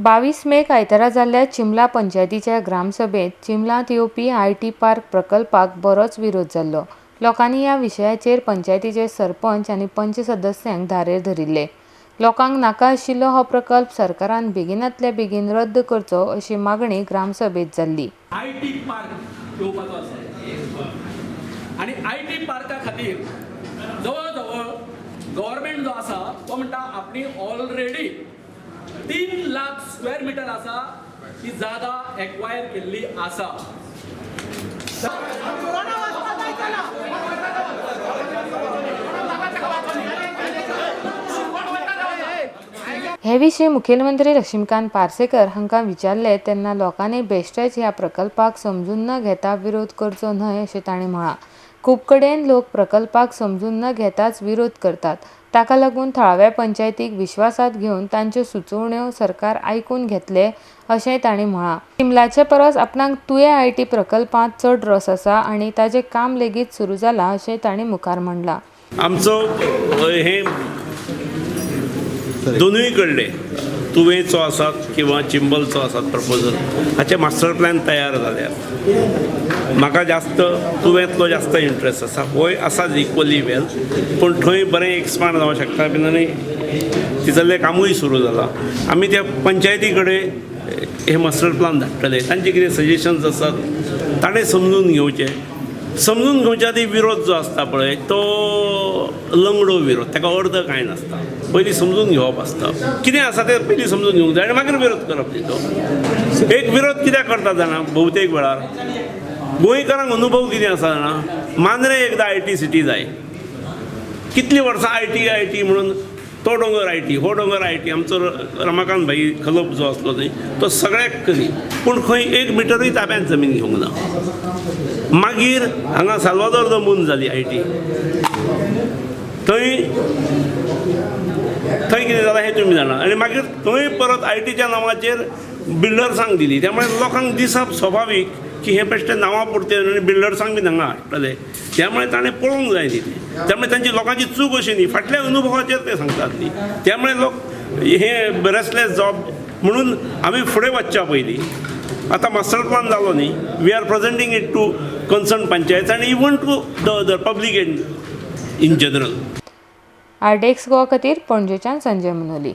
22 make आयतारा जाल्ल्या चिंबला पंचायतीच्या ग्रामसभेत चिंबलांत येवपी आय.टी. पार्क प्रकल्पाक बरोच विरोध जाल्लो। लोकांनी ह्या विशयाचेर पंचायतीचे सरपंच आनी पंच सदस्यांक धारेर धरिल्ले। लोकांक नाका आशिल्लो हो प्रकल्प सरकारान बेगिनांतल्या बेगीन रद्द करचो अशी मागणी ग्रामसभेत जाल्ली। आय.टी. पार्क येवपाचो आसा आनी आय.टी. पार्का खातीर जवळ जवळ गव्हर्नमेंट जो आसा तो म्हणटा आपली ऑलरेडी 3 लाख स्क्वेअर मीटर आसा ती जागा एक्वायर केल्ली आसा। हे विशीं मुखेलमंत्री लक्ष्मीकांत पार्सेकर हांकां विचारले तेन्ना लोकांनी बेश्टेच ह्या प्रकल्पाक समजून न घेता विरोध करचो न्हय अशें तांणी म्हळां। खूब कडेन लोक प्रकल्पाक समजून न घेताच विरोध करतात। ताका लागून थळाव्या पंचायतीक विश्वासात घेवन तांच्यो सुचोवण्यो सरकार आयकून घेतले अशेंय तांणी म्हळां। चिंबलाचे परस आपणाक तुया आय.टी. प्रकल्पांत चड रस आसा आनी ताचें काम लेगीत सुरू जालां अशेंय तांणी मुखार मांडलां। आमचो हे दोनूय कडले तुवेचो आसात किंवा चिंबलचो आसात प्रपोजल हाचे मास्टर प्लॅन तयार जाल्यात। म्हाका जास्त तुवेंतलो जास्त इंट्रस्ट आसा, होय आसाच इक्वली वेल, पूण थंय बरें एक्सपांड जावंक शकता बीन आनी तितलें कामूय सुरू जालां। आमी त्या पंचायती कडेन हे मास्टर प्लॅन धाडटले, तांचे कितें सजेशन्स आसात ताणें समजून घेवचे। समजून घेवच्या आदी विरोध जो आसता पळय तो लंगडो विरोध, ताका अर्थ कांय नासता। पयलीं समजून घेवप आसता, कितें आसा तें पयलीं समजून घेवंक जाय आनी मागीर विरोध करप न्ही तो। एक विरोध कित्याक करता जाणा, भोवतेक वेळार गोंयकारांक अनुभव कितें आसा जाणा, मांद्रे एकदां आय.टी. सिटी जाय, कितलीं वर्सां आय.टी. म्हणून तो दोंगर आय.टी. हो दोंगर आय.टी. आमचो रमाकांत भाई खलप जो आसलो थंय तो सगळ्याक करी, पूण खंय 1 मिटरूय ताब्यांत जमीन घेवंक ना। मागीर हांगा साल्वादोर द मून जाली आय.टी. थंय कितें जालां हें तुमी जाणा, आनी मागीर थंय परत आय.टी.च्या नांवाचेर बिल्डर्सांक दिली। त्यामुळे लोकांक दिसप स्वाभावीक की हे बेश्टे नांवां पुरते आनी बिल्डर्सांक बीन हांगा हाडटले, त्यामुळे ताणें पळोवंक जाय न्ही तें। त्यामुळे तांची लोकांची चूक अशी न्ही, फाटल्या अनुभवाचेर ते सांगतात न्ही, त्यामुळे लोक हे रेस्टलेस जॉब म्हणून आमी फुडें वचच्या पयलीं आतां मास्टर प्लॅन जालो न्ही, we are presenting it to concern panchayat आनी even to the other public in general. आरडेक्स गोवा खातीर पणजेच्यान संजय मनोली।